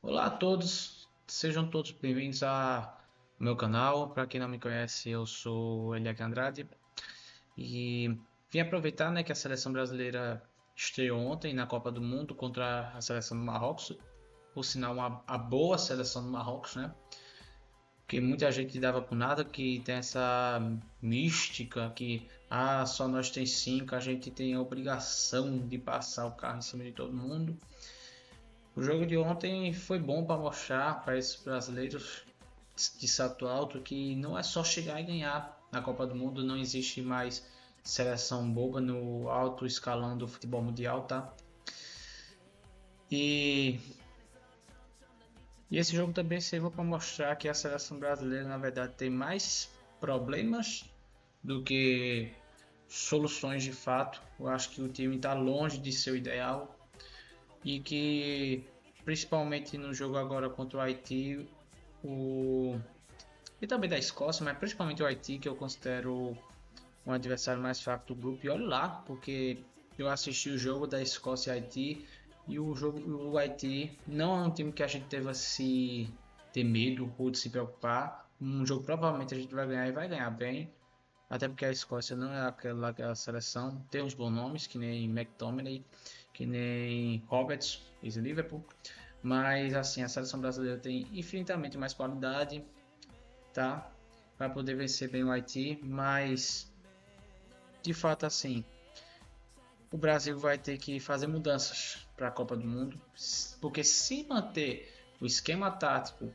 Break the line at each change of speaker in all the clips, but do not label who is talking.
Olá a todos, sejam todos bem-vindos ao meu canal. Para quem não me conhece, eu sou Eliakim Andrade e vim aproveitar, que a seleção brasileira estreou ontem na Copa do Mundo contra a seleção do Marrocos, por sinal a boa seleção do Marrocos, né? Que muita gente dava por nada, que tem essa mística que só nós tem cinco, a gente tem a obrigação de passar o carro em cima de todo mundo. O jogo de ontem foi bom para mostrar para esses brasileiros de salto alto que não é só chegar e ganhar. Na Copa do Mundo não existe mais seleção boba no alto escalão do futebol mundial, tá? E, e esse jogo também serviu para mostrar que a seleção brasileira na verdade tem mais problemas do que soluções de fato. Eu acho que o time está longe de ser o ideal e que principalmente no jogo agora contra o Haiti, o e também da Escócia, mas principalmente o Haiti, que eu considero um adversário mais fraco do grupo. E olha lá, porque eu assisti o jogo da Escócia e Haiti e o Haiti não é um time que a gente deva se ter medo ou de se preocupar. Um jogo provavelmente a gente vai ganhar e vai ganhar bem. Até porque a Escócia não é aquela seleção. Tem uns bons nomes, que nem McTominay, que nem Roberts, ex-Liverpool. Mas assim, a seleção brasileira tem infinitamente mais qualidade, tá? Para poder vencer bem o Haiti, mas de fato assim, o Brasil vai ter que fazer mudanças para a Copa do Mundo, porque se manter o esquema tático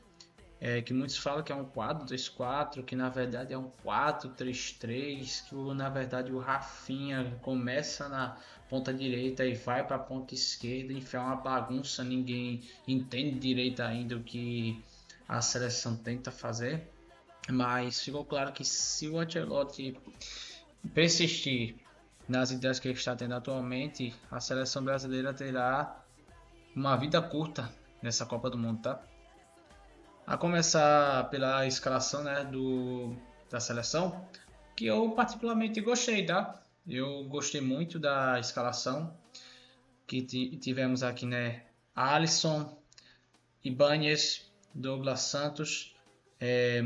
que muitos falam que é um 4-2-4, que na verdade é um 4-3-3, que na verdade o Rafinha começa na ponta direita e vai para a ponta esquerda, enfim, é uma bagunça, ninguém entende direito ainda o que a seleção tenta fazer. Mas ficou claro que se o Ancelotti persistir nas ideias que ele está tendo atualmente, a seleção brasileira terá uma vida curta nessa Copa do Mundo, tá? A começar pela escalação, né, da seleção, que eu particularmente gostei, tá? Eu gostei muito da escalação que tivemos aqui, né? Alisson, Ibáñez, Douglas Santos,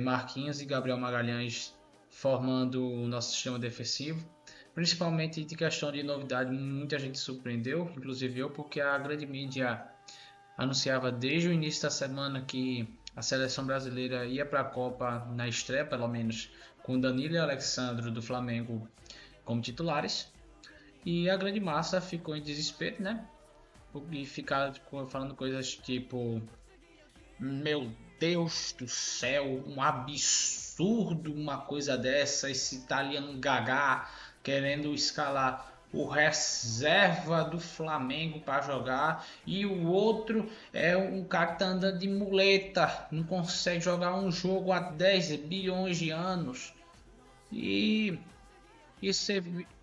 Marquinhos e Gabriel Magalhães formando o nosso sistema defensivo. Principalmente de questão de novidade, muita gente surpreendeu, inclusive eu, porque a grande mídia anunciava desde o início da semana que a seleção brasileira ia para a Copa na estreia, pelo menos, com Danilo e Alexandre do Flamengo como titulares. E a grande massa ficou em desespero, né? E ficar falando coisas tipo: Meu Deus do céu, um absurdo uma coisa dessa, esse italiano gagá querendo escalar o reserva do Flamengo para jogar e o outro é um cara que tá andando de muleta, não consegue jogar um jogo há 10 bilhões de anos. E isso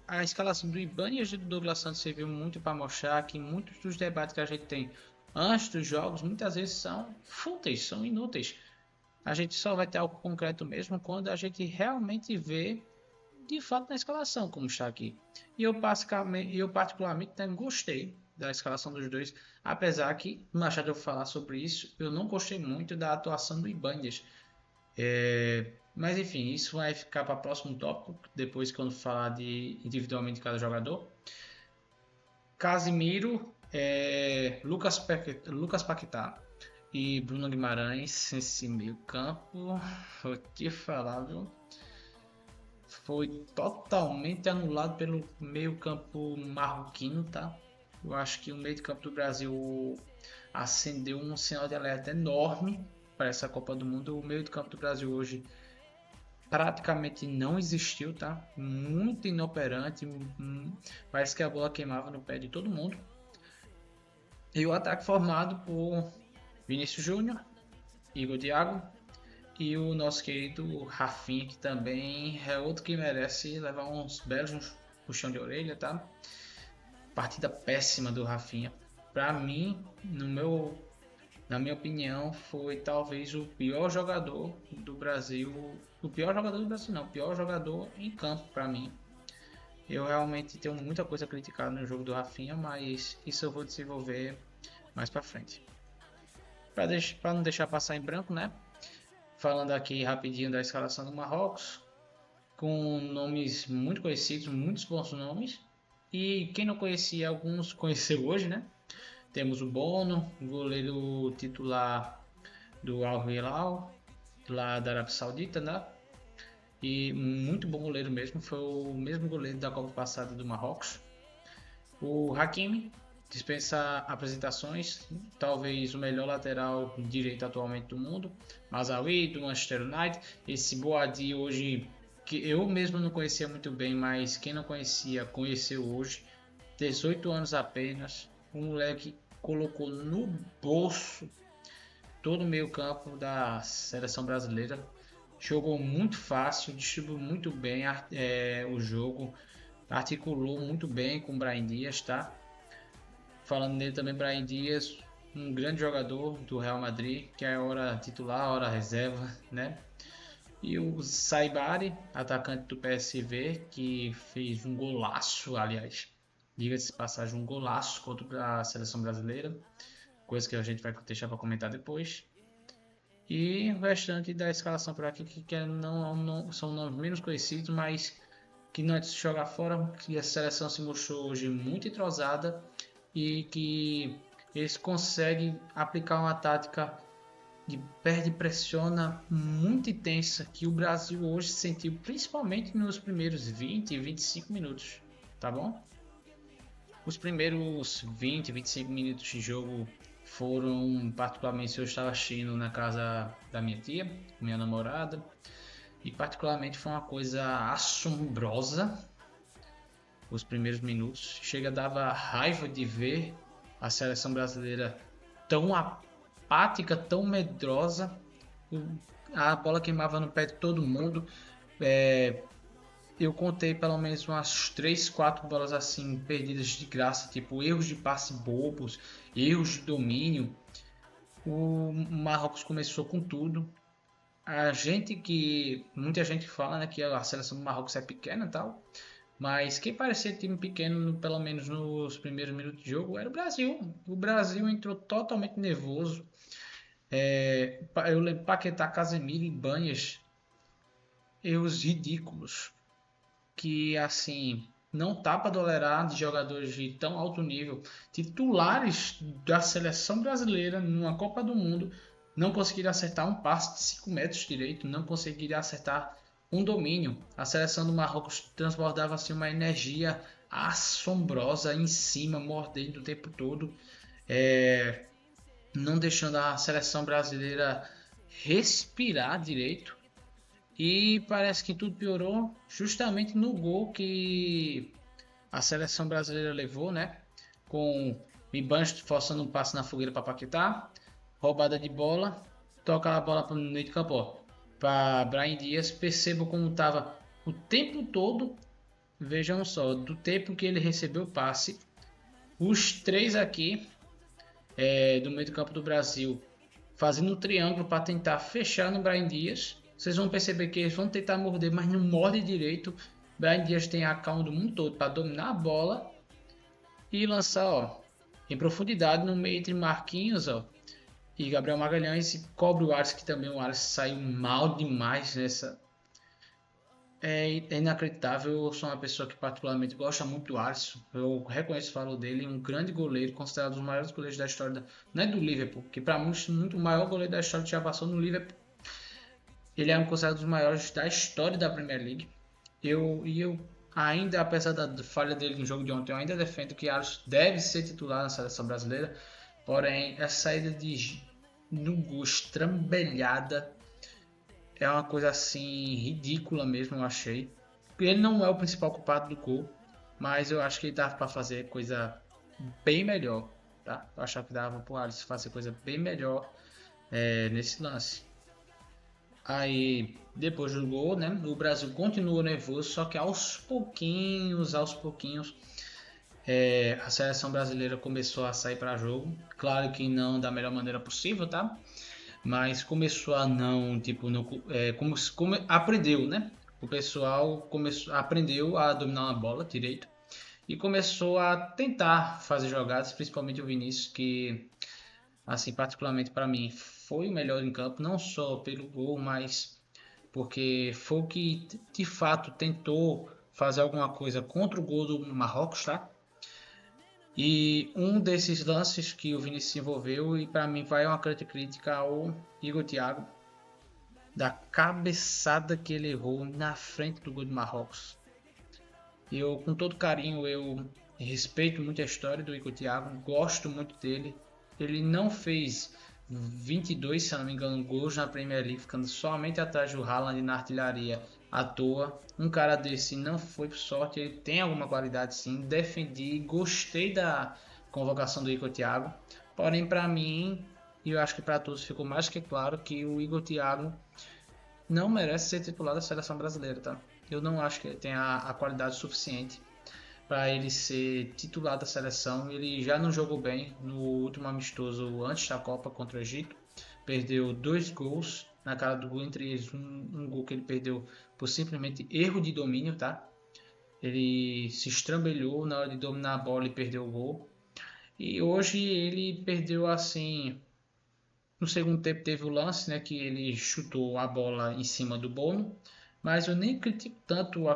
a escalação do Ibanez e do Douglas Santos serviu muito para mostrar que muitos dos debates que a gente tem antes dos jogos muitas vezes são fúteis, são inúteis. A gente só vai ter algo concreto mesmo quando a gente realmente vê de fato na escalação, como está aqui. E eu particularmente também gostei da escalação dos dois, apesar que, mais tarde eu falar sobre isso, eu não gostei muito da atuação do Ibanez. Mas enfim, isso vai ficar para o próximo tópico, depois quando falar de individualmente cada jogador. Casimiro, Lucas Paquetá e Bruno Guimarães, esse meio campo, vou te falar, viu? Foi totalmente anulado pelo meio campo marroquino, tá? Eu acho que o meio campo do Brasil acendeu um sinal de alerta enorme para essa Copa do Mundo. O meio campo do Brasil hoje praticamente não existiu, tá? Muito inoperante, parece que a bola queimava no pé de todo mundo. E o ataque formado por Vinícius Júnior, Igor Thiago e o nosso querido Rafinha, que também é outro que merece levar uns belos puxão de orelha, tá? Partida péssima do Rafinha. Para mim, na minha opinião, foi talvez o pior jogador do Brasil. O pior jogador do Brasil não, o pior jogador em campo para mim. Eu realmente tenho muita coisa a criticar no jogo do Rafinha, mas isso eu vou desenvolver mais para frente. Para não deixar passar em branco, né? Falando aqui rapidinho da escalação do Marrocos, com nomes muito conhecidos, muitos bons nomes. E quem não conhecia, alguns conheceu hoje, né? Temos o Bono, goleiro titular do Al Hilal, lá da Arábia Saudita, né? E muito bom goleiro mesmo, foi o mesmo goleiro da Copa passada do Marrocos. O Hakimi dispensa apresentações, talvez o melhor lateral direito atualmente do mundo. Mazraoui do Manchester United, esse Boadi hoje que eu mesmo não conhecia muito bem, mas quem não conhecia conheceu hoje. 18 anos apenas, o moleque colocou no bolso todo o meio campo da seleção brasileira. Jogou muito fácil, distribuiu muito bem o jogo, articulou muito bem com o Brahim Dias, tá? Falando nele também, Brahim Dias, um grande jogador do Real Madrid, que é hora titular, hora reserva, né? E o Saibari, atacante do PSV, que fez um golaço, aliás, diga-se de passagem, um golaço contra a seleção brasileira, coisa que a gente vai deixar para comentar depois. E o restante da escalação por aqui, que não são nomes menos conhecidos, mas que não é de se jogar fora, que a seleção se mostrou hoje muito entrosada e que eles conseguem aplicar uma tática de perde e pressiona muito intensa que o Brasil hoje sentiu, principalmente nos primeiros 20 e 25 minutos, tá bom? Os primeiros 20, 25 minutos de jogo foram, particularmente, se eu estava assistindo na casa da minha tia, minha namorada, e particularmente foi uma coisa assombrosa os primeiros minutos. Chega, dava raiva de ver a seleção brasileira tão apática, tão medrosa. A bola queimava no pé de todo mundo. Eu contei pelo menos umas 3, 4 bolas assim perdidas de graça, tipo erros de passe bobos, erros de domínio. O Marrocos começou com tudo. Muita gente fala, né, que a seleção do Marrocos é pequena e tal, mas quem parecia time pequeno, pelo menos nos primeiros minutos de jogo, era o Brasil. O Brasil entrou totalmente nervoso. Eu lembro Paquetá, Casemiro e Banhas, erros ridículos que assim não tá para tolerar de jogadores de tão alto nível, titulares da seleção brasileira numa Copa do Mundo, não conseguiram acertar um passe de 5 metros direito, não conseguiram acertar um domínio. A seleção do Marrocos transbordava assim uma energia assombrosa em cima, mordendo o tempo todo, não deixando a seleção brasileira respirar direito. E parece que tudo piorou justamente no gol que a seleção brasileira levou, né? Com Ibanez forçando um passe na fogueira para Paquetá, roubada de bola, toca a bola para o meio de campo, para Brahim Dias. Percebo como estava o tempo todo, vejam só, do tempo que ele recebeu o passe, os três aqui do meio de campo do Brasil fazendo um triângulo para tentar fechar no Brahim Dias. Vocês vão perceber que eles vão tentar morder, mas não morde direito. Brahim Dias tem a calma do mundo todo para dominar a bola e lançar, ó, em profundidade no meio entre Marquinhos, ó, e Gabriel Magalhães, e cobre o Alisson, que também o Alisson saiu mal demais nessa. É inacreditável. Eu sou uma pessoa que particularmente gosta muito do Alisson. Eu reconheço o valor dele, um grande goleiro, considerado um dos maiores goleiros da história, não é do Liverpool, que para muitos o maior goleiro da história já passou no Liverpool. Ele é considerado um dos maiores da história da Premier League. Eu ainda, apesar da falha dele no jogo de ontem, eu ainda defendo que Alisson deve ser titular na seleção brasileira. Porém, essa saída no gol estrambelhada é uma coisa assim ridícula mesmo, eu achei. Ele não é o principal culpado do gol, mas eu acho que ele dava para fazer coisa bem melhor, tá? Eu achava que dava para o Alisson fazer coisa bem melhor nesse lance. Aí, depois do gol, né, o Brasil continuou nervoso, só que aos pouquinhos, a seleção brasileira começou a sair para jogo. Claro que não da melhor maneira possível, tá? Mas começou a não, tipo, aprendeu, né? O pessoal aprendeu a dominar uma bola direito e começou a tentar fazer jogadas, principalmente o Vinícius, que assim, particularmente para mim, foi o melhor em campo, não só pelo gol, mas porque foi o que de fato tentou fazer alguma coisa contra o gol do Marrocos, tá? E um desses lances que o Vinícius se envolveu, e para mim vai uma crítica ao Igor Thiago, da cabeçada que ele errou na frente do gol do Marrocos. Eu, com todo carinho, eu respeito muito a história do Igor Thiago, gosto muito dele. Ele não fez 22, se não me engano, gols na Premier League, ficando somente atrás do Haaland na artilharia à toa. Um cara desse não foi por sorte, ele tem alguma qualidade sim. Defendi, gostei da convocação do Igor Thiago. Porém, para mim, e eu acho que para todos ficou mais que claro que o Igor Thiago não merece ser titular da seleção brasileira, tá? Eu não acho que ele tenha a qualidade suficiente para ele ser titular da seleção. Ele já não jogou bem no último amistoso antes da Copa contra o Egito. Perdeu 2 gols na cara do gol, entre eles um gol que ele perdeu por simplesmente erro de domínio, tá? Ele se estrambelhou na hora de dominar a bola e perdeu o gol. E hoje ele perdeu assim. No segundo tempo teve o lance, né, que ele chutou a bola em cima do Bono, mas eu nem critico tanto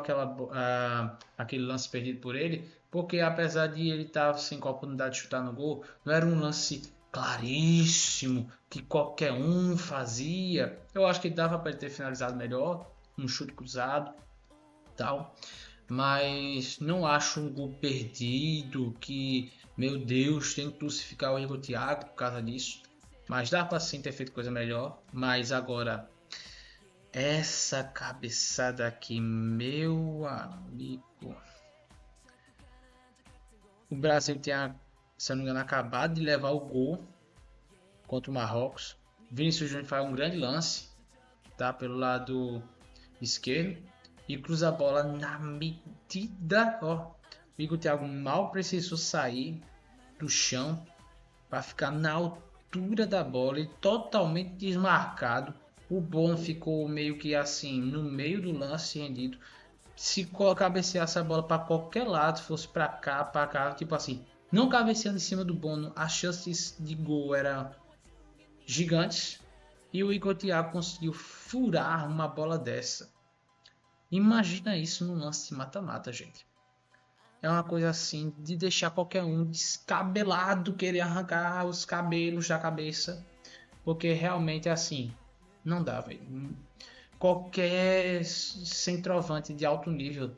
aquele lance perdido por ele, porque apesar de ele estar sem oportunidade de chutar no gol, não era um lance claríssimo que qualquer um fazia. Eu acho que dava para ele ter finalizado melhor, um chute cruzado, tal, mas não acho um gol perdido que, meu Deus, tem que crucificar o Igor Thiago por causa disso. Mas dá pra sim ter feito coisa melhor. Mas agora, essa cabeçada aqui, meu amigo. O Brasil tinha, se eu não me engano, acabado de levar o gol contra o Marrocos. Vinícius Júnior faz um grande lance, tá? Pelo lado esquerdo. E cruza a bola na medida, ó. O Igor Thiago mal precisou sair do chão para ficar na altura da bola e totalmente desmarcado. O Bono ficou meio que assim no meio do lance rendido. Se cabeceasse a bola para qualquer lado, fosse para cá, tipo assim, não cabeceando em cima do Bono, as chances de gol eram gigantes. E o Igor Thiago conseguiu furar uma bola dessa. Imagina isso no lance de mata-mata, gente. É uma coisa assim de deixar qualquer um descabelado querer arrancar os cabelos da cabeça. Porque realmente é assim. Não dá, velho. Qualquer centroavante de alto nível.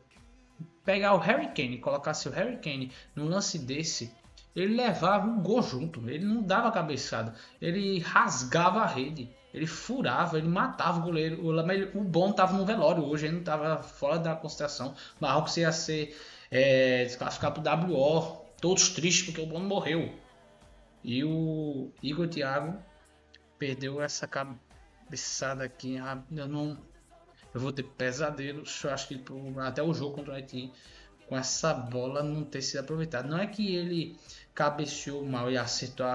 Pegar o Harry Kane, colocasse o Harry Kane num lance desse, ele levava um gol junto. Ele não dava cabeçada. Ele rasgava a rede. Ele furava, ele matava o goleiro. O bom estava no velório hoje, ele não estava fora da consideração. O Marrocos ia ser desclassificado para o WO. Todos tristes porque o Bono morreu. E o Igor Thiago perdeu essa cabeçada aqui. Eu vou ter pesadelos. Eu acho que até o jogo contra o Haiti com essa bola não ter sido aproveitado. Não é que ele cabeceou mal e acertou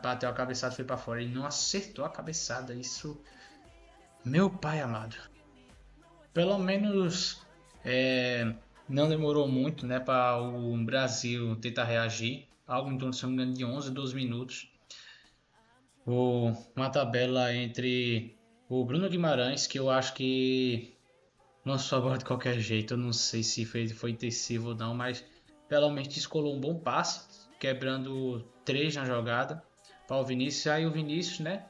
bateu a cabeçada e foi para fora. Ele não acertou a cabeçada. Isso, meu pai amado. Pelo menos não demorou muito, né, para o Brasil tentar reagir. Algo em torno, se não me engano, de 11, 12 minutos. Uma tabela entre o Bruno Guimarães, que eu acho que lançou a bola de qualquer jeito. Eu não sei se foi intensivo ou não, mas pelo menos descolou um bom passe, quebrando 3 na jogada para o Vinícius. Aí o Vinícius, né?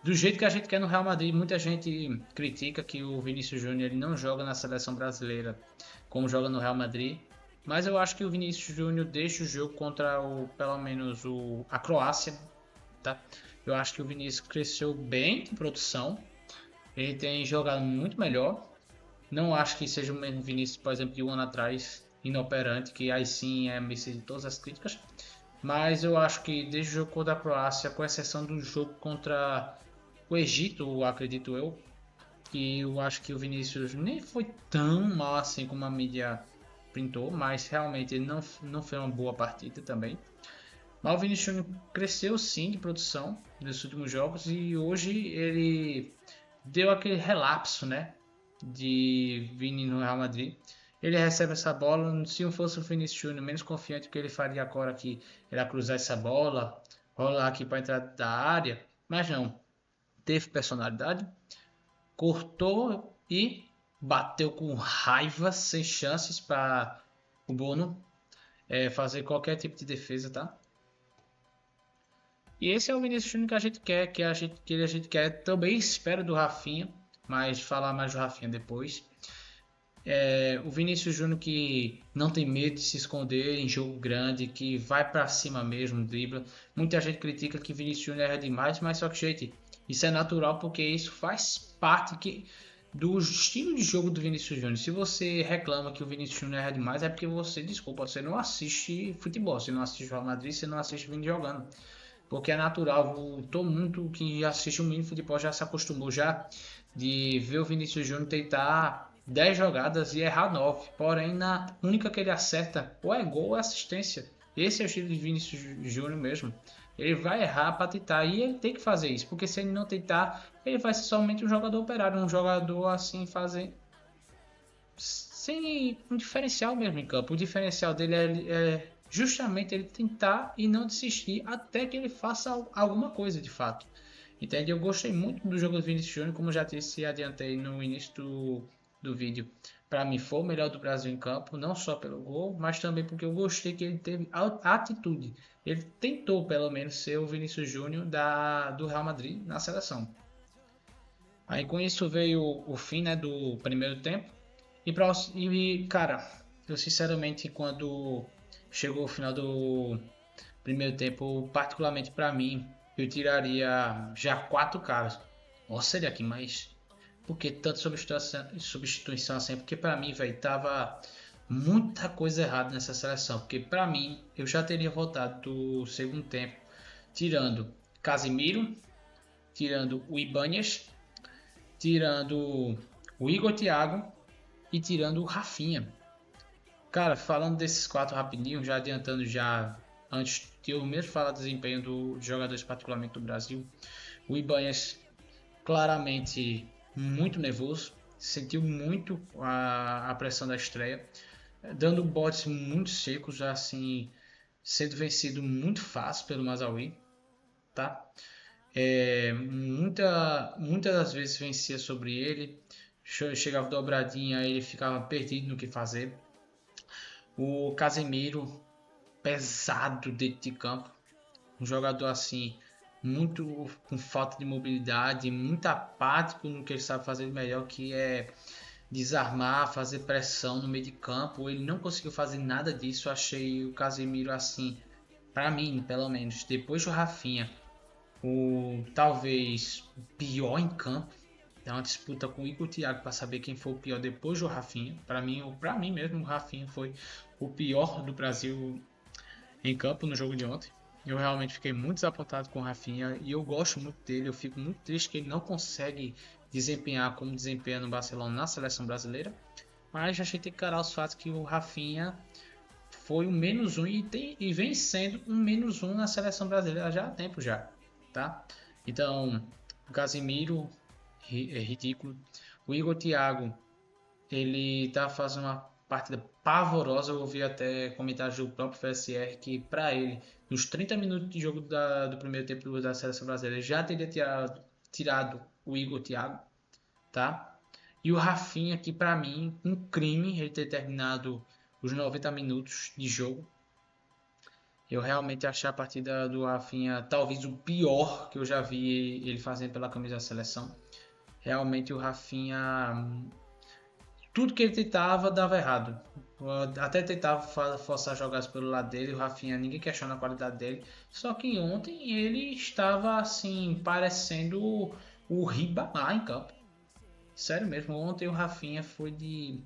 Do jeito que a gente quer no Real Madrid, muita gente critica que o Vinícius Júnior ele não joga na seleção brasileira como joga no Real Madrid. Mas eu acho que o Vinícius Júnior deixa o jogo contra pelo menos a Croácia, tá? Eu acho que o Vinícius cresceu bem em produção. Ele tem jogado muito melhor. Não acho que seja o mesmo Vinícius, por exemplo, de um ano atrás, inoperante, que aí sim é merecido de todas as críticas. Mas eu acho que desde o jogo contra a Croácia, com exceção do jogo contra o Egito, acredito eu, que eu acho que o Vinícius nem foi tão mal assim como a mídia pintou, mas realmente ele não foi uma boa partida também. Mas o Vinícius Júnior cresceu sim de produção nesses últimos jogos e hoje ele deu aquele relapso, né, de Vini no Real Madrid. Ele recebe essa bola, se não fosse o Vinícius Júnior menos confiante que ele faria agora que era cruzar essa bola, rolar aqui para entrar da área, mas não, teve personalidade, cortou e bateu com raiva, sem chances para o Bono fazer qualquer tipo de defesa, tá? E esse é o Vinícius Júnior que a gente quer, que a gente quer. Também espero do Rafinha, mas falar mais do Rafinha depois. O Vinícius Júnior que não tem medo de se esconder em jogo grande, que vai para cima mesmo, dribla. Muita gente critica que Vinícius Júnior erra demais, mas só que, gente, isso é natural porque isso faz parte do estilo de jogo do Vinícius Júnior. Se você reclama que o Vinícius Júnior erra demais, é porque você, desculpa, você não assiste futebol, você não assiste Real Madrid, você não assiste o Vini jogando. Porque é natural, todo mundo que assiste o mini futebol já se acostumou já de ver o Vinícius Júnior tentar 10 jogadas e errar 9. Porém, na única que ele acerta, ou é gol ou é assistência. Esse é o estilo de Vinícius Júnior mesmo. Ele vai errar para tentar e ele tem que fazer isso, porque se ele não tentar, ele vai ser somente um jogador operário, um jogador assim fazer sem um diferencial mesmo em campo. O diferencial dele é justamente ele tentar e não desistir até que ele faça alguma coisa de fato. Entende? Eu gostei muito do jogo do Vinícius Júnior, como já disse e adiantei no início do vídeo. Para mim foi o melhor do Brasil em campo, não só pelo gol, mas também porque eu gostei que ele teve atitude. Ele tentou pelo menos ser o Vinícius Júnior do Real Madrid na seleção. Aí com isso veio o fim, né, do primeiro tempo. Cara, eu sinceramente, quando chegou o final do primeiro tempo, particularmente para mim, eu tiraria já 4 caras. Ou seria aqui, mas por que tanta substituição assim? Porque para mim, velho, tava muita coisa errada nessa seleção. Porque para mim, eu já teria votado do segundo tempo, tirando Casemiro, tirando o Ibanez, tirando o Igor Thiago e tirando o Rafinha. Cara, falando desses 4 rapidinho, já adiantando já antes de eu mesmo falar do desempenho dos jogadores particularmente do Brasil, o Ibanez claramente muito nervoso, sentiu muito a pressão da estreia, dando botes muito secos, assim, sendo vencido muito fácil pelo Mazauí, tá? Muitas das vezes vencia sobre ele, chegava dobradinha, ele ficava perdido no que fazer. O Casemiro, pesado dentro de campo, um jogador assim, muito com falta de mobilidade, muito apático no que ele sabe fazer de melhor, que é desarmar, fazer pressão no meio de campo. Ele não conseguiu fazer nada disso. Achei o Casemiro assim, para mim, pelo menos, depois do Rafinha, talvez o pior em campo. É uma disputa com o Igor Thiago para saber quem foi o pior depois do Rafinha. Para mim mesmo, o Rafinha foi o pior do Brasil em campo no jogo de ontem. Eu realmente fiquei muito desapontado com o Rafinha e eu gosto muito dele. Eu fico muito triste que ele não consegue desempenhar como desempenha no Barcelona na seleção brasileira. Mas a gente tem que encarar os fatos que o Rafinha foi um menos um e vem sendo um menos um na seleção brasileira já há tempo já, tá? Então, o Casemiro é ridículo. O Igor Thiago, ele tá fazendo uma partida pavorosa. Eu ouvi até comentários do próprio FSR que para ele, nos 30 minutos de jogo do primeiro tempo da seleção brasileira, já teria tirado o Igor Thiago, tá? E o Rafinha, que para mim, um crime ele ter terminado os 90 minutos de jogo. Eu realmente achei a partida do Rafinha talvez o pior que eu já vi ele fazendo pela camisa da seleção. Realmente o Rafinha, tudo que ele tentava dava errado. Até tentava forçar jogadas pelo lado dele, o Rafinha, ninguém questiona a qualidade dele. Só que ontem ele estava assim, parecendo o Ribamar em campo. Sério mesmo, ontem o Rafinha foi de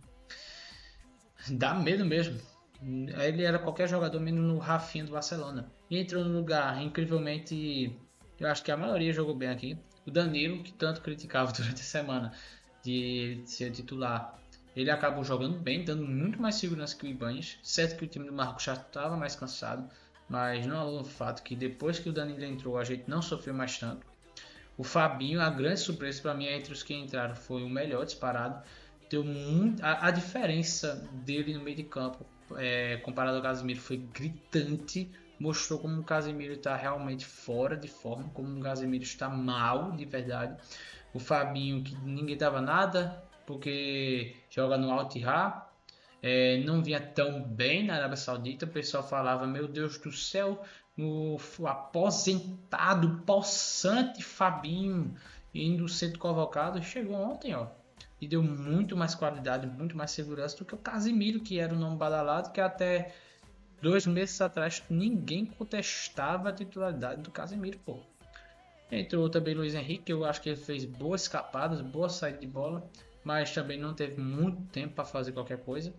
dá medo mesmo. Ele era qualquer jogador menos no Rafinha do Barcelona. E entrou no lugar, incrivelmente, eu acho que a maioria jogou bem aqui. O Danilo, que tanto criticava durante a semana de ser titular, ele acabou jogando bem, dando muito mais segurança que o Ibanez. Certo que o time do Marcos já estava mais cansado, mas não é o fato que depois que o Danilo entrou, a gente não sofreu mais tanto. O Fabinho, a grande surpresa para mim entre os que entraram, foi o melhor disparado. Deu muito, a diferença dele no meio de campo comparado ao Casemiro foi gritante, mostrou como o Casemiro está realmente fora de forma, como o Casemiro está mal de verdade. O Fabinho, que ninguém dava nada, porque joga no Al Ittihad, não vinha tão bem na Arábia Saudita. O pessoal falava, meu Deus do céu, o aposentado, possante Fabinho indo sendo convocado. Chegou ontem, ó, e deu muito mais qualidade, muito mais segurança do que o Casemiro, que era o nome badalado, que até 2 meses atrás ninguém contestava a titularidade do Casemiro, pô. Entrou também Luiz Henrique, eu acho que ele fez boas escapadas, boa saída de bola, mas também não teve muito tempo para fazer qualquer coisa.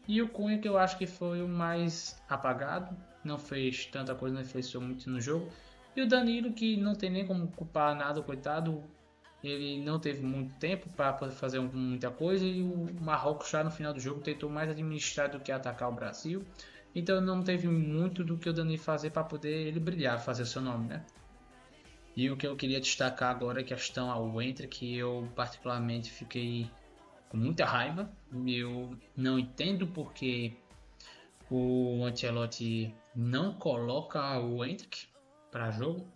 E o Cunha, que eu acho que foi o mais apagado, não fez tanta coisa, não influenciou muito no jogo. E o Danilo, que não tem nem como culpar nada, coitado, ele não teve muito tempo para poder fazer muita coisa. E o Marrocos já no final do jogo tentou mais administrar do que atacar o Brasil. Então não teve muito do que o Danilo fazer para poder ele brilhar, fazer o seu nome, né? E o que eu queria destacar agora é a questão ao Enter, que eu particularmente fiquei com muita raiva. Eu não entendo porque o Ancelotti não coloca o Hendrick para jogo.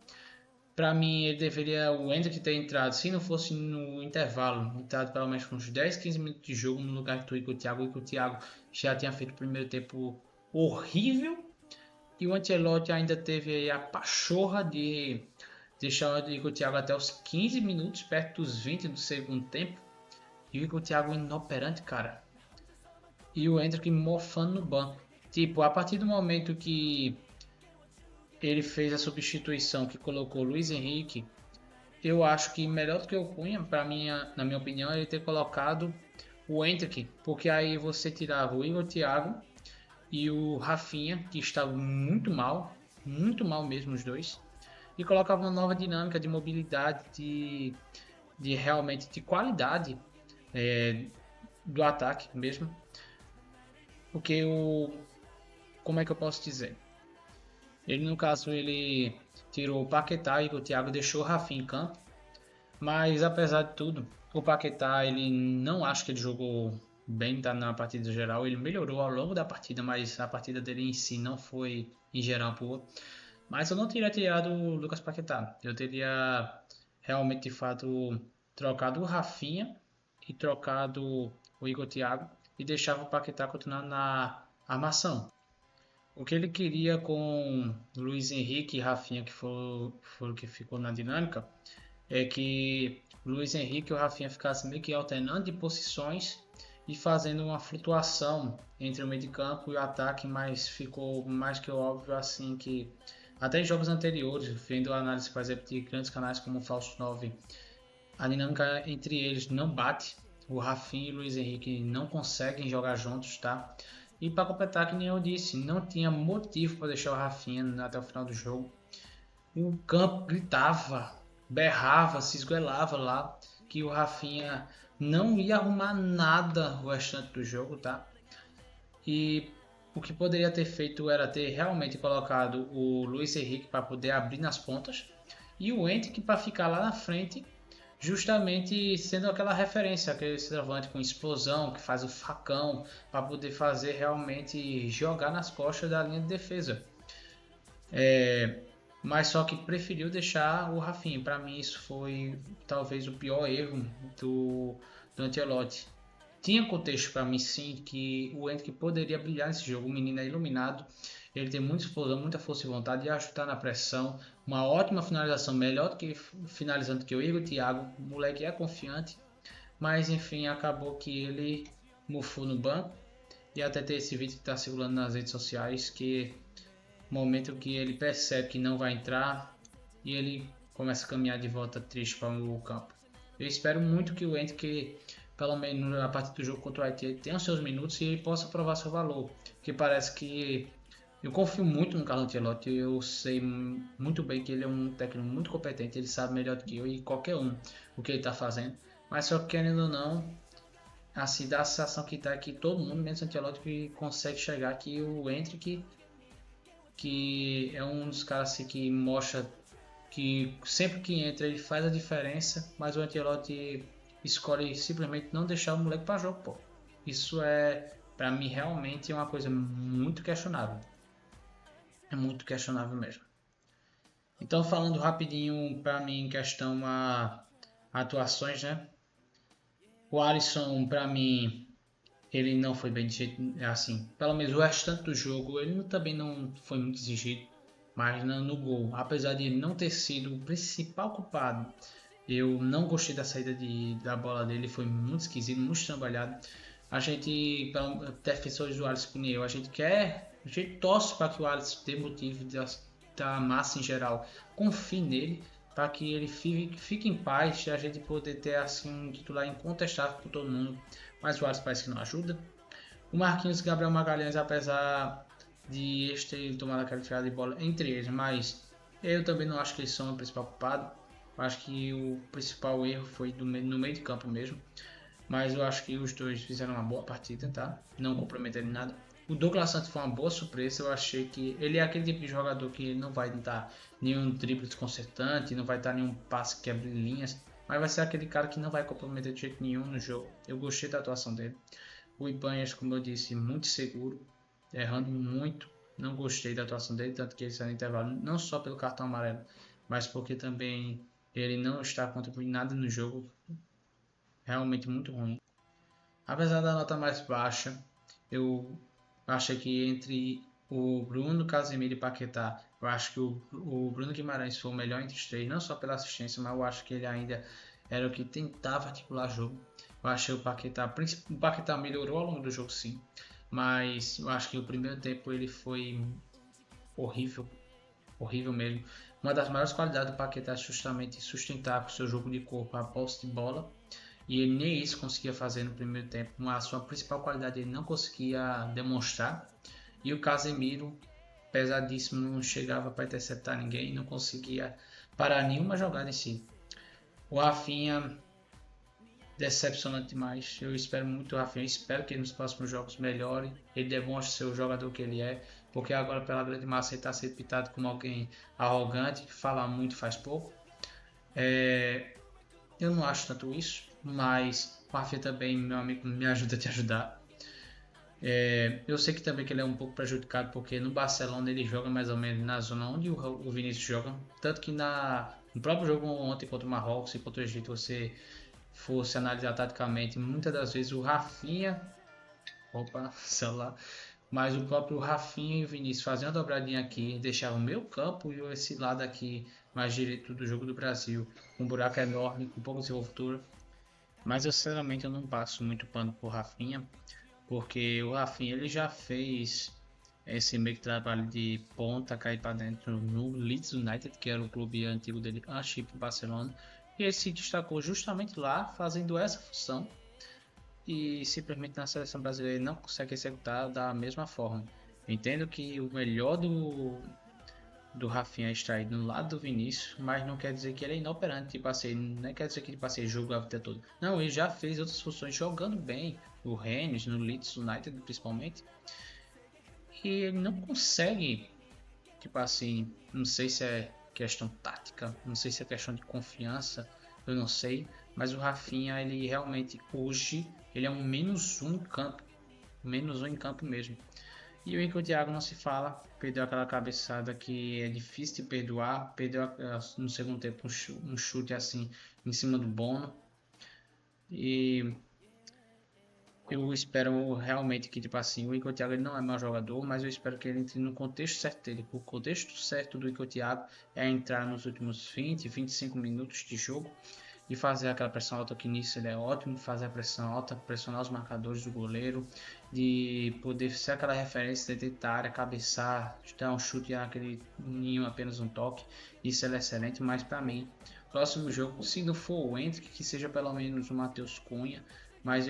Para mim, ele deveria o Hendrick ter entrado, se não fosse no intervalo, entrado pelo menos uns 10, 15 minutos de jogo no lugar do Igor Thiago. O Thiago já tinha feito o primeiro tempo horrível. E o Ancelotti ainda teve a pachorra de deixar o Igor Thiago até os 15 minutos, perto dos 20 do segundo tempo. E o Igor Thiago inoperante, cara. E o Hendrick mofando no banco. Tipo, a partir do momento que ele fez a substituição que colocou o Luiz Henrique, eu acho que melhor do que o Cunha, na minha opinião, ele ter colocado o Hendrick, porque aí você tirava o Igor Thiago e o Rafinha, que estavam muito mal mesmo os dois, e colocava uma nova dinâmica de mobilidade, de realmente de qualidade do ataque mesmo. Porque como é que eu posso dizer? Ele no caso ele tirou o Paquetá e o Thiago deixou o Rafinha em campo. Mas apesar de tudo, o Paquetá ele não acho que ele jogou bem tá, na partida geral. Ele melhorou ao longo da partida, mas a partida dele em si não foi em geral boa. Mas eu não teria tirado o Lucas Paquetá. Eu teria realmente de fato trocado o Rafinha e trocado o Igor Thiago e deixava o Paquetá continuar na armação. O que ele queria com Luiz Henrique e Rafinha, que foi o que ficou na dinâmica, é que Luiz Henrique e o Rafinha ficassem meio que alternando de posições e fazendo uma flutuação entre o meio de campo e o ataque, mas ficou mais que óbvio assim que até em jogos anteriores, vendo a análise, por exemplo, de grandes canais como o Fausto 9, a dinâmica entre eles não bate. O Rafinha e o Luiz Henrique não conseguem jogar juntos, tá? E para completar, que nem eu disse, não tinha motivo para deixar o Rafinha até o final do jogo. O campo gritava, berrava, se esgoelava lá, que o Rafinha não ia arrumar nada o restante do jogo, tá? E o que poderia ter feito era ter realmente colocado o Luiz Henrique para poder abrir nas pontas e o Hendrick para ficar lá na frente, justamente sendo aquela referência, aquele centroavante com explosão, que faz o facão, para poder fazer realmente jogar nas costas da linha de defesa. Mas só que preferiu deixar o Rafinha. Para mim isso foi talvez o pior erro do Ancelotti. Tinha contexto para mim sim que o Hendrick poderia brilhar nesse jogo. O menino é iluminado, ele tem muita explosão, muita força e vontade de ajudar na pressão. Uma ótima finalização, melhor do que finalizando que o Igor Thiago. O moleque é confiante, mas enfim, acabou que ele mofou no banco. E até ter esse vídeo que está circulando nas redes sociais, que momento que ele percebe que não vai entrar e ele começa a caminhar de volta triste para o campo. Eu espero muito que o Hendrick, pelo menos a partir do jogo contra o Haiti, tenha os seus minutos e ele possa provar seu valor, porque parece que eu confio muito no Carlo Ancelotti. Eu sei muito bem que ele é um técnico muito competente, ele sabe melhor do que eu e qualquer um o que ele está fazendo, mas só que querendo ou não, assim, dá a sensação que está aqui todo mundo, menos o Ancelotti, que consegue chegar aqui o Hendrick, que é um dos caras assim, que mostra que sempre que entra ele faz a diferença, mas o Ancelotti escolhe simplesmente não deixar o moleque para jogo, pô. Isso é, para mim, realmente uma coisa muito questionável. é muito questionável mesmo. Então, falando rapidinho para mim em questão a atuações, né? O Alisson, para mim, ele não foi bem de jeito assim. Pelo menos o restante do jogo, ele também não foi muito exigido, mas no gol, apesar de ele não ter sido o principal culpado, eu não gostei da saída da bola dele, foi muito esquisito, muito trabalhado. A gente, defensores do Alisson que eu, a gente torce para que o Alisson dê motivo da massa em geral, confie nele, para que ele fique em paz e a gente poder ter assim um titular incontestável por todo mundo. Mas o Alisson parece que não ajuda. O Marquinhos e Gabriel Magalhães, apesar de eles terem tomado aquela tirada de bola entre eles, mas eu também não acho que eles são o principal culpado. Eu acho que o principal erro foi no meio de campo mesmo. Mas eu acho que os dois fizeram uma boa partida, tá? Não comprometeram em nada. O Douglas Santos foi uma boa surpresa. Eu achei que ele é aquele tipo de jogador que não vai dar nenhum drible desconcertante, não vai dar nenhum passe que abre linhas, mas vai ser aquele cara que não vai comprometer de jeito nenhum no jogo. Eu gostei da atuação dele. O Ibanez, como eu disse, muito seguro, errando muito. Não gostei da atuação dele, tanto que ele saiu no intervalo, não só pelo cartão amarelo, mas porque também ele não está contribuindo nada no jogo. Realmente muito ruim. Apesar da nota mais baixa, eu acho que entre o Bruno, Casemiro e Paquetá, eu acho que o Bruno Guimarães foi o melhor entre os três, não só pela assistência, mas eu acho que ele ainda era o que tentava articular jogo. Eu achei o Paquetá melhorou ao longo do jogo sim, mas eu acho que o primeiro tempo ele foi horrível, horrível mesmo. Uma das maiores qualidades do Paquetá é justamente sustentar com o seu jogo de corpo a posse de bola, e ele nem isso conseguia fazer no primeiro tempo. A sua principal qualidade ele não conseguia demonstrar. E o Casemiro, pesadíssimo, não chegava para interceptar ninguém, não conseguia parar nenhuma jogada em si. O Rafinha, decepcionante demais. Eu espero muito o Rafinha, espero que nos próximos jogos melhore, ele demonstre ser o jogador que ele é, porque agora pela grande massa ele está sendo pintado como alguém arrogante, que fala muito faz pouco. Eu não acho tanto isso, mas o Rafinha também, meu amigo, me ajuda a te ajudar. Eu sei que também que ele é um pouco prejudicado, porque no Barcelona ele joga mais ou menos na zona onde o Vinícius joga. Tanto que no próprio jogo ontem contra o Marrocos e contra o Egito, você fosse analisar taticamente, muitas das vezes o Rafinha, opa, celular, mas o próprio Rafinha e o Vinícius faziam a dobradinha aqui, deixavam o meu campo e esse lado aqui mais direito do jogo do Brasil, um buraco enorme, com pouca desenvoltura. Mas eu sinceramente eu não passo muito pano pro Rafinha, porque o Rafinha ele já fez esse meio que trabalho de ponta cair para dentro no Leeds United, que era o clube antigo dele antes de ir pro Barcelona, e ele se destacou justamente lá fazendo essa função e simplesmente na seleção brasileira ele não consegue executar da mesma forma. Entendo que o melhor do Rafinha é extraído no lado do Vinícius, mas não quer dizer que ele é inoperante, tipo assim, não quer dizer que ele passe jogo a vida toda. Não, ele já fez outras funções jogando bem, no Rennes, no Leeds United principalmente, e ele não consegue, tipo assim, não sei se é questão tática, não sei se é questão de confiança, eu não sei, mas o Rafinha, ele realmente hoje, ele é um menos um em campo mesmo. E o Henrique Thiago não se fala, perdeu aquela cabeçada que é difícil de perdoar, perdeu no segundo tempo um chute assim em cima do Bono. E eu espero realmente que, tipo assim, o Henrique Thiago ele não é mau jogador, mas eu espero que ele entre no contexto certo dele. O contexto certo do Henrique Thiago é entrar nos últimos 20, 25 minutos de jogo e fazer aquela pressão alta, que nisso ele é ótimo, fazer a pressão alta, pressionar os marcadores do goleiro, de poder ser aquela referência dentro da área, cabeçar, dar um chute naquele ninho, apenas um toque, isso é excelente, mas para mim, próximo jogo, se não for o Endrick, que seja pelo menos o Matheus Cunha, mas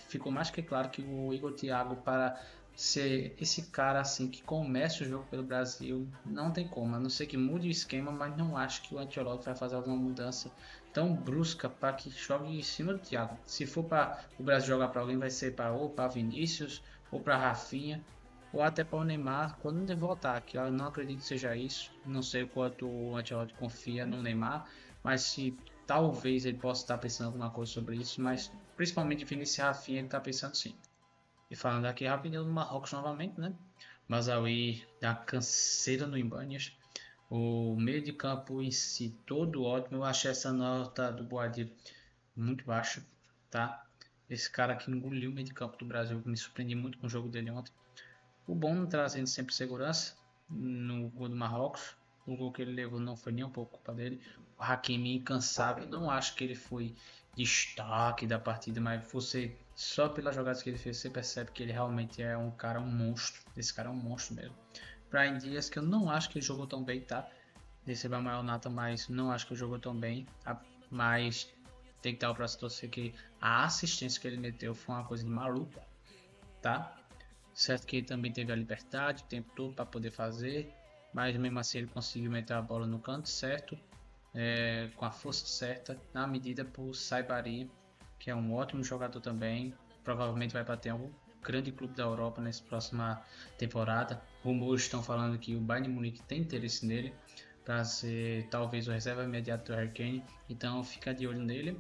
ficou mais que claro que o Igor Thiago, para ser esse cara assim que começa o jogo pelo Brasil, não tem como, a não ser que mude o esquema, mas não acho que o Ancelotti vai fazer alguma mudança tão brusca para que jogue em cima do Thiago. Se for para o Brasil jogar para alguém, vai ser para ou para Vinícius ou para Rafinha ou até para o Neymar quando ele voltar, que eu não acredito que seja isso. Não sei o quanto o Ancelotti confia no Neymar, mas se talvez ele possa estar pensando alguma coisa sobre isso, mas principalmente Vinícius e Rafinha ele está pensando sim. E falando aqui rapidinho do Marrocos novamente, né? Mazraoui dá canseira no Ibanez. O meio de campo em si todo ótimo. Eu achei essa nota do Boadi muito baixa, tá? Esse cara que engoliu o meio de campo do Brasil, me surpreendi muito com o jogo dele ontem. O bom trazendo sempre segurança no gol do Marrocos. O gol que ele levou não foi nem um pouco culpa dele. O Hakimi incansável. Não acho que ele foi destaque da partida, mas você só pelas jogadas que ele fez, você percebe que ele realmente é um cara, um monstro. Esse cara é um monstro mesmo. Brian Dias, que eu não acho que ele jogou tão bem, tá? Recebeu a maior nota, mas não acho que ele jogou tão bem. Mas tem que dar o braço a torcer que a assistência que ele meteu foi uma coisa de maluco, tá? Certo que ele também teve a liberdade o tempo todo para poder fazer, mas mesmo assim ele conseguiu meter a bola no canto certo, com a força certa, na medida por Saibari, que é um ótimo jogador também, provavelmente vai bater um grande clube da Europa nessa próxima temporada. Rumores estão falando que o Bayern Munique tem interesse nele para ser talvez o reserva imediato do Harry Kane, então fica de olho nele,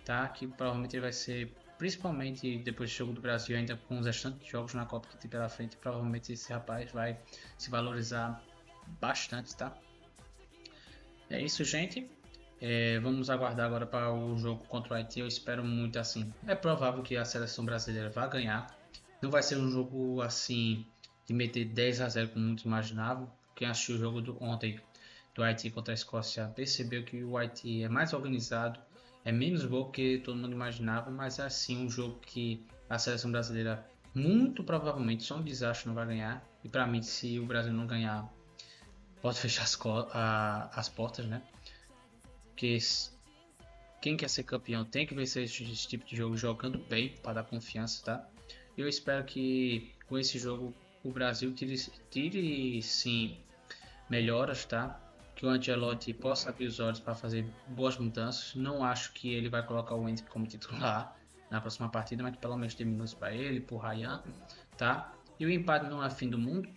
tá? Que provavelmente ele vai ser, principalmente depois do jogo do Brasil, ainda com os restantes jogos na Copa que tem pela frente, provavelmente esse rapaz vai se valorizar bastante, tá? É isso, gente. Vamos aguardar agora para o jogo contra o Haiti. Eu espero muito assim. É provável que a seleção brasileira vá ganhar. Não vai ser um jogo assim de meter 10-0 como muitos imaginavam. Quem assistiu o jogo ontem do Haiti contra a Escócia percebeu que o Haiti é mais organizado, é menos gol que todo mundo imaginava, mas é assim um jogo que a seleção brasileira muito provavelmente só um desastre não vai ganhar. E para mim, se o Brasil não ganhar, pode fechar as portas, né? Porque quem quer ser campeão tem que vencer esse tipo de jogo jogando bem para dar confiança, tá? Eu espero que com esse jogo o Brasil tire sim melhoras, tá? Que o Ancelotti possa abrir os olhos para fazer boas mudanças. Não acho que ele vai colocar o Endrick como titular na próxima partida, mas pelo menos tem minutos para ele, para o Ryan, tá? E o empate não é fim do mundo.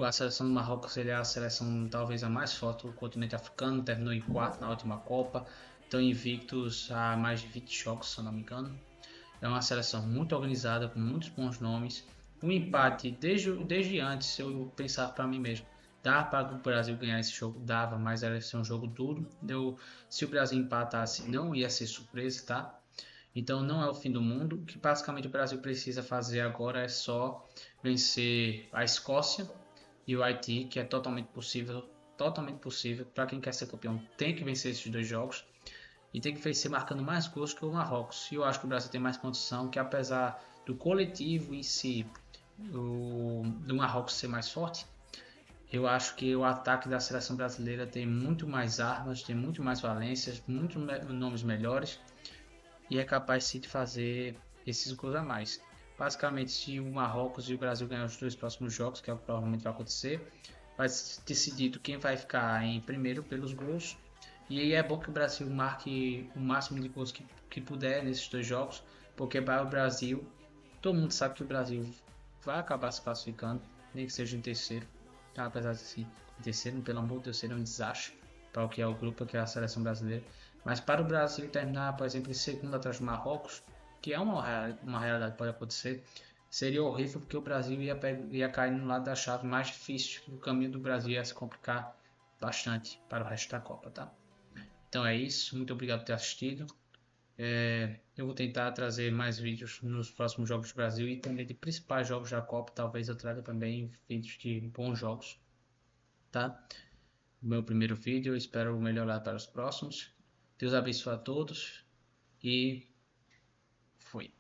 A seleção do Marrocos é a seleção talvez a mais forte do continente africano, terminou em quarto na última Copa, estão invictos há mais de 20 jogos, se eu não me engano. É uma seleção muito organizada, com muitos bons nomes. O empate, desde antes, eu pensava para mim mesmo, dá para o Brasil ganhar esse jogo? Dava, mas era ser um jogo duro. Se o Brasil empatasse, não ia ser surpresa, tá? Então não é o fim do mundo. O que basicamente o Brasil precisa fazer agora é só vencer a Escócia e o Haiti, que é totalmente possível. Para quem quer ser campeão, tem que vencer esses dois jogos e tem que vencer marcando mais gols que o Marrocos. E eu acho que o Brasil tem mais condição, que apesar do coletivo em si, do Marrocos ser mais forte, eu acho que o ataque da seleção brasileira tem muito mais armas, tem muito mais valências, muitos nomes melhores e é capaz sim de fazer esses gols a mais. Basicamente, se o Marrocos e o Brasil ganhar os dois próximos jogos, que é o que provavelmente vai acontecer, vai ser decidido quem vai ficar em primeiro pelos gols. E aí é bom que o Brasil marque o máximo de gols que puder nesses dois jogos, porque para o Brasil, todo mundo sabe que o Brasil vai acabar se classificando, nem que seja em terceiro. Tá? Apesar de assim, em terceiro, pelo amor de Deus, seria um desastre para o que é o grupo, que é a seleção brasileira. Mas para o Brasil terminar, por exemplo, em segundo atrás do Marrocos, que é uma realidade que pode acontecer, seria horrível porque o Brasil ia cair no lado da chave mais difícil. O caminho do Brasil ia se complicar bastante para o resto da Copa, tá? Então é isso, muito obrigado por ter assistido. Eu vou tentar trazer mais vídeos nos próximos jogos do Brasil e também de principais jogos da Copa. Talvez eu traga também vídeos de bons jogos, tá? Meu primeiro vídeo, eu espero melhorar para os próximos. Deus abençoe a todos e fui.